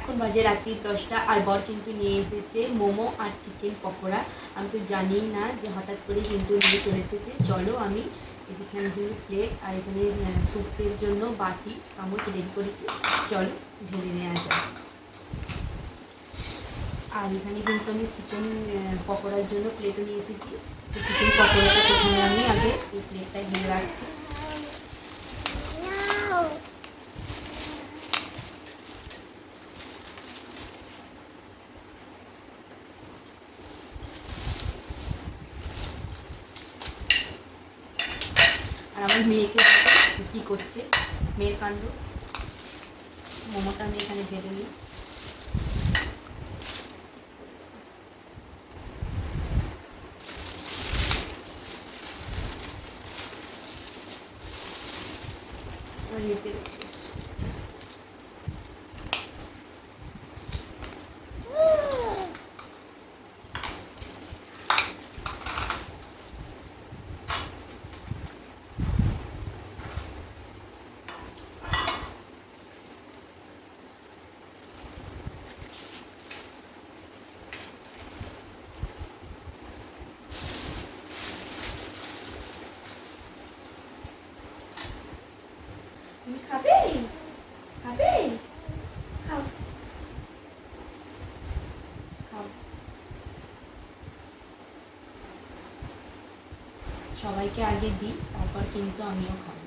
এখন বাজে রাত্রি 10টা আর বর কিন্তু নিয়ে এসেছে মোমো আর চিকেন পকোড়া। আমি তো জানিই না যে হঠাৎ করে কিন্তু নিয়ে চলে এসেছে। চলো আমি এখানে প্লেট আর এখানে স্যুপের জন্য বাটি চামচ রেডি করেছি, চলো ঢেলে নেওয়া যায়। আর এখানে কিন্তু আমি চিকেন পকোড়ার জন্য প্লেটও নিয়ে এসেছি। তো চিকেন পকোড়াটা প্রথমে আমি আগে এই প্লেটটায় ঢেলে রাখছি। আর আমার মেয়েকে কী করছে, মেয়ের কাণ্ড। মোমোটা আমি এখানে ঢেলে নিই। নিতে দেখছিস তুমি খাবে, খাবে, খাও খাও। সবাইকে আগে দিই, তারপর কিন্তু আমিও খাবো।